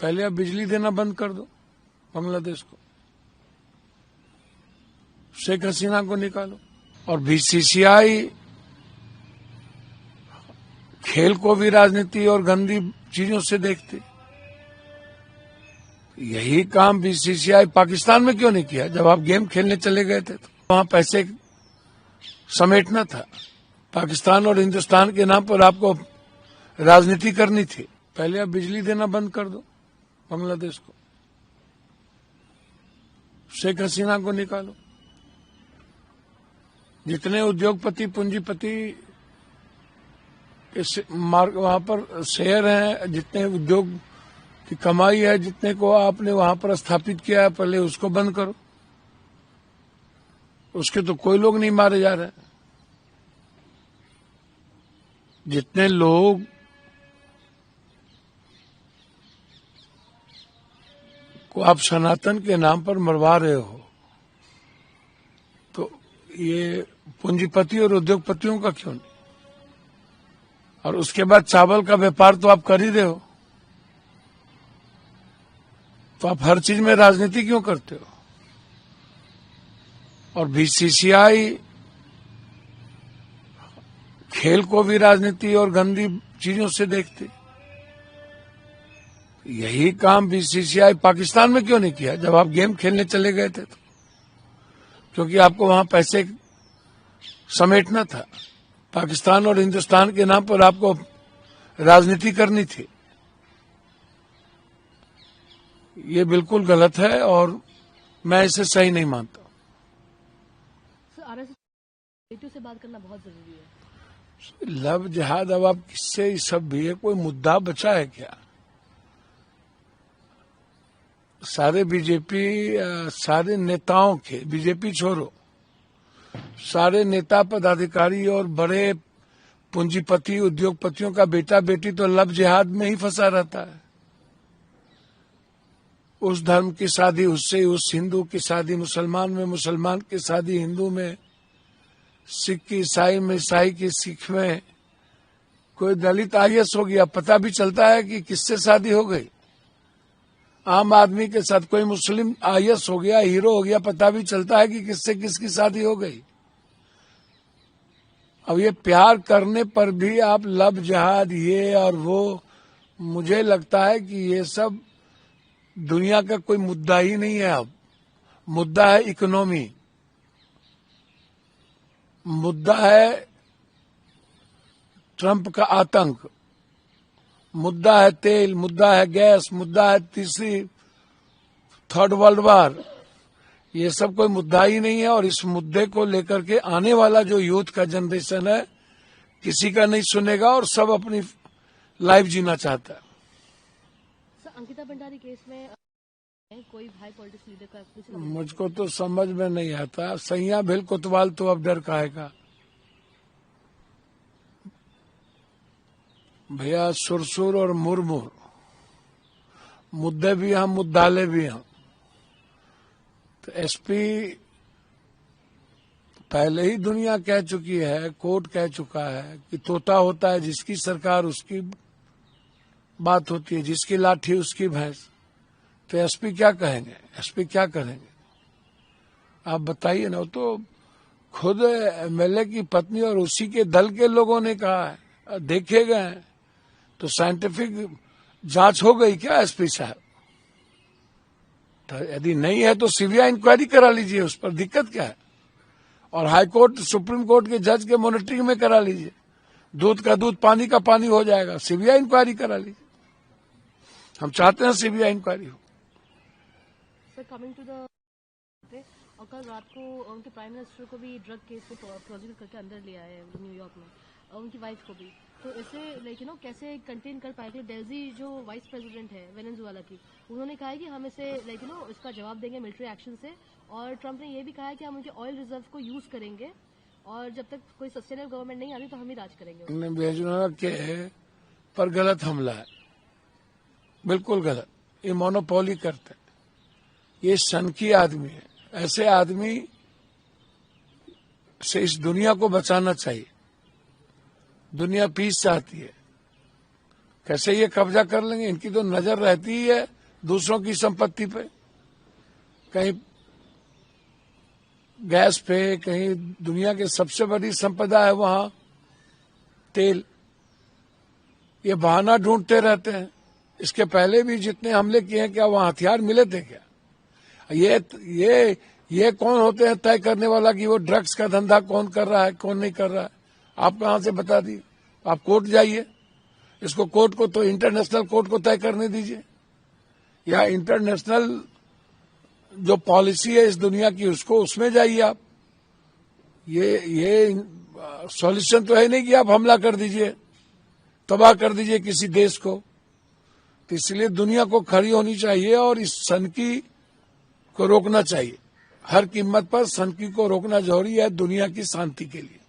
पहले आप बिजली देना बंद कर दो बांग्लादेश को, शेख हसीना को निकालो। और बीसीसीआई खेल को भी राजनीति और गंदी चीजों से देखती। यही काम बीसीसीआई पाकिस्तान में क्यों नहीं किया? जब आप गेम खेलने चले गए थे तो वहां पैसे समेटना था। पाकिस्तान और हिंदुस्तान के नाम पर आपको राजनीति करनी थी। पहले आप बिजली देना बंद कर दो बांग्लादेश को, शेख हसीना को निकालो। जितने उद्योगपति पूंजीपति वहां पर शेयर हैं, जितने उद्योग की कमाई है, जितने को आपने वहां पर स्थापित किया है, पहले उसको बंद करो। उसके तो कोई लोग नहीं मारे जा रहे। जितने लोग को आप सनातन के नाम पर मरवा रहे हो, तो ये पूंजीपति और उद्योगपतियों का क्यों नहीं? और उसके बाद चावल का व्यापार तो आप कर ही रहे हो, तो आप हर चीज में राजनीति क्यों करते हो? और बीसीसीआई खेल को भी राजनीति और गंदी चीजों से देखती। यही काम बीसीसीआई पाकिस्तान में क्यों नहीं किया? जब आप गेम खेलने चले गए थे तो, क्योंकि आपको वहां पैसे समेटना था। पाकिस्तान और हिंदुस्तान के नाम पर आपको राजनीति करनी थी। ये बिल्कुल गलत है और मैं इसे सही नहीं मानता। आरएसएस से बात करना बहुत जरूरी है। लव जिहाद, अब आप किससे ये सब भी है? कोई मुद्दा बचा है क्या? सारे बीजेपी, सारे नेताओं के, बीजेपी छोड़ो, सारे नेता पदाधिकारी और बड़े पूंजीपति उद्योगपतियों का बेटा बेटी तो लव जिहाद में ही फंसा रहता है। उस धर्म की शादी उससे, उस हिंदू की शादी मुसलमान में, मुसलमान की शादी हिंदू में, सिख की ईसाई में, ईसाई की सिख में। कोई दलित आईएएस हो गया, पता भी चलता है कि किससे शादी हो गई। आम आदमी के साथ कोई मुस्लिम आईएएस हो गया, हीरो हो गया, पता भी चलता है कि किससे किसकी शादी हो गई। अब ये प्यार करने पर भी आप लव जिहाद ये और वो, मुझे लगता है कि ये सब दुनिया का कोई मुद्दा ही नहीं है। अब मुद्दा है इकोनॉमी, मुद्दा है ट्रंप का आतंक, मुद्दा है तेल, मुद्दा है गैस, मुद्दा है तीसरी थर्ड वर्ल्ड वार। ये सब कोई मुद्दा ही नहीं है। और इस मुद्दे को लेकर के आने वाला जो यूथ का जनरेशन है, किसी का नहीं सुनेगा और सब अपनी लाइफ जीना चाहता है। अंकिता भंडारी केस में कोई हाई पॉलिटिक्स लीडर का कुछ मुझको तो समझ में नहीं आता। सैया भेल कोतवाल तो अब डर काहेगा भैया। सुरसुर और मुरमुर मुद्दे भी हम, मुद्दाले भी हम। तो एसपी पहले ही दुनिया कह चुकी है, कोर्ट कह चुका है कि तोता होता है जिसकी सरकार उसकी बात होती है, जिसकी लाठी उसकी भैंस। तो एसपी क्या कहेंगे? एसपी क्या करेंगे? आप बताइए ना। तो खुद एमएलए की पत्नी और उसी के दल के लोगों ने कहा है, देखे गए। तो साइंटिफिक जांच हो गई क्या एसपी साहब? तो यदि नहीं है तो सीबीआई इंक्वायरी करा लीजिए, उस पर दिक्कत क्या है? और हाई कोर्ट, सुप्रीम कोर्ट के जज के मॉनिटरिंग में करा लीजिए। दूध का दूध, पानी का पानी हो जाएगा। सीबीआई इंक्वायरी करा लीजिए। हम चाहते हैं सीबीआई इंक्वायरी हो। सर, कमिंग टू द, और कल रात को उनके प्राइम मिनिस्टर को भी ड्रग केस में प्रोसिक्यूट करके अंदर लिया है न्यूयॉर्क में, उनकी वाइफ को भी। तो ऐसे कैसे कंटेन कर पाएंगे? डेल्जी जो वाइस प्रेसिडेंट है वेनेजुएला की, उन्होंने कहा है कि हम इसे इसका जवाब देंगे मिलिट्री एक्शन से। और ट्रंप ने यह भी कहा है कि हम उनके ऑयल रिजर्व को यूज करेंगे और जब तक कोई सस्टेनेबल गवर्नमेंट नहीं आती तो हम ही राज करेंगे। वेनेजुएला के पर गलत हमला है, बिल्कुल गलत। ये मोनोपोली करते हैं। ये सनकी आदमी है। ऐसे आदमी से इस दुनिया को बचाना चाहिए। दुनिया पीस चाहती है, कैसे ये कब्जा कर लेंगे? इनकी तो नजर रहती ही है दूसरों की संपत्ति पे, कहीं गैस पे, कहीं दुनिया की सबसे बड़ी संपदा है वहां तेल। ये बहाना ढूंढते रहते हैं। इसके पहले भी जितने हमले किए हैं, क्या वहां हथियार मिले थे क्या? ये कौन होते हैं तय करने वाला कि वो ड्रग्स का धंधा कौन कर रहा है, कौन नहीं कर रहा है? आप कहां से बता दिए? आप कोर्ट जाइए, इसको कोर्ट को तो इंटरनेशनल कोर्ट को तय करने दीजिए, या इंटरनेशनल जो पॉलिसी है इस दुनिया की उसको, उसमें जाइए आप। ये सॉल्यूशन तो है नहीं कि आप हमला कर दीजिए, तबाह कर दीजिए किसी देश को। तो इसलिए दुनिया को खड़ी होनी चाहिए और इस सनकी को रोकना चाहिए। हर कीमत पर सनकी को रोकना जरूरी है दुनिया की शांति के लिए।